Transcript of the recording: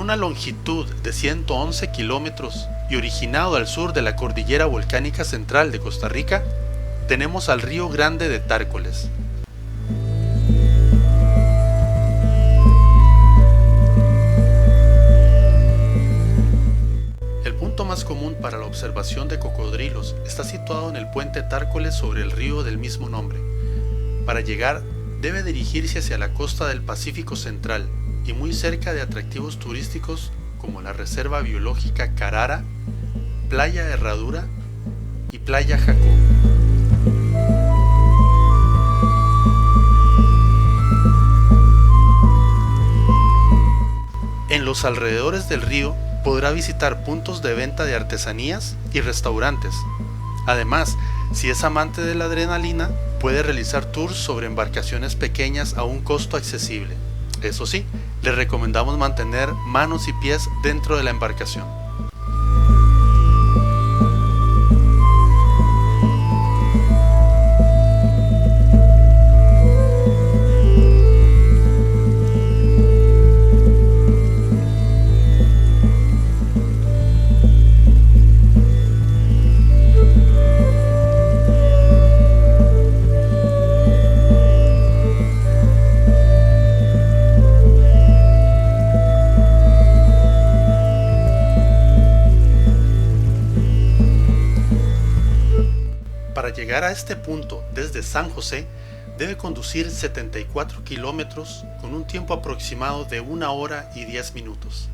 una longitud de 111 kilómetros y originado al sur de la cordillera volcánica central de Costa Rica, tenemos al Río Grande de Tárcoles. El punto más común para la observación de cocodrilos está situado en el puente Tárcoles sobre el río del mismo nombre. Para llegar, debe dirigirse hacia la costa del Pacífico Central y muy cerca de atractivos turísticos como la Reserva Biológica Carara, Playa Herradura y Playa Jacó. En los alrededores del río podrá visitar puntos de venta de artesanías y restaurantes. Además, si es amante de la adrenalina, puede realizar tours sobre embarcaciones pequeñas a un costo accesible. Eso sí, le recomendamos mantener manos y pies dentro de la embarcación. Para llegar a este punto desde San José, debe conducir 74 kilómetros con un tiempo aproximado de 1 hora y 10 minutos.